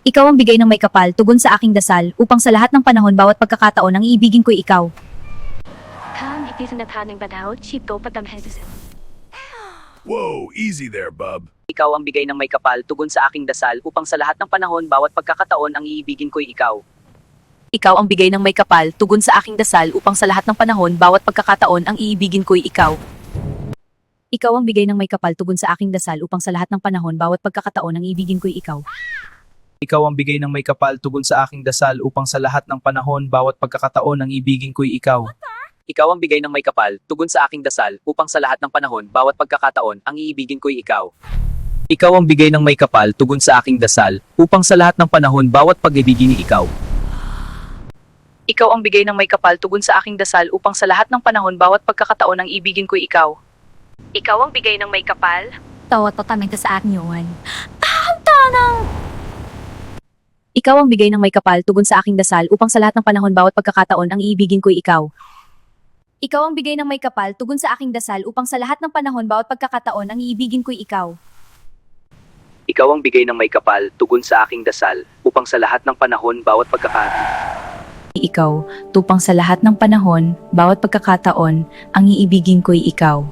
Ikaw ang bigay ng may kapal, tugon sa aking dasal, upang sa lahat ng panahon bawat pagkakataon ang iibigin ko'y ikaw. Kang itinathanang badaw, chito patamhesis. Whoa, easy there, bub. Ikaw ang bigay ng may kapal, tugon sa aking dasal, upang sa lahat ng panahon bawat pagkakataon ang iibigin ko'y ikaw. Ikaw ang bigay ng may kapal, tugon sa aking dasal, upang sa lahat ng panahon bawat pagkakataon ang iibigin ko'y ikaw. Ikaw ang bigay ng may kapal, tugon sa aking dasal, upang sa lahat ng panahon bawat pagkakataon ang iibigin ko'y ikaw. Ikaw ang bigay ng may kapal tugon sa aking dasal upang sa lahat ng panahon bawat pagkakataon ang ibigin ko'y ikaw. Ikaw ang bigay ng may kapal, tugon sa aking dasal, upang sa lahat ng panahon bawat pagkakataon ang iibigin ko'y ikaw. Ikaw ang bigay ng may kapal tugon sa aking dasal upang sa lahat ng panahon bawat pag-ibigin ikaw. Ikaw ang bigay ng may kapal, tugon sa aking dasal, upang sa lahat ng panahon bawat pagkakataon ang ibigin ko'y ikaw. Ikaw ang bigay ng may kapal. Tawa totalmente sa aking yawan. Tanang! Ikaw ang bigay ng may kapal, tugon sa aking dasal, upang sa lahat ng panahon bawat pagkakataon ang iibigin ko'y ikaw. Ikaw ang bigay ng may kapal, tugon sa aking dasal, upang sa lahat ng panahon bawat pagkakataon ang iibigin ko'y ikaw. Ikaw ang bigay ng may kapal, tugon sa aking dasal, upang sa lahat ng panahon bawat Ikaw, tupang sa lahat ng panahon, bawat pagkakataon, ang iibigin ko'y ikaw.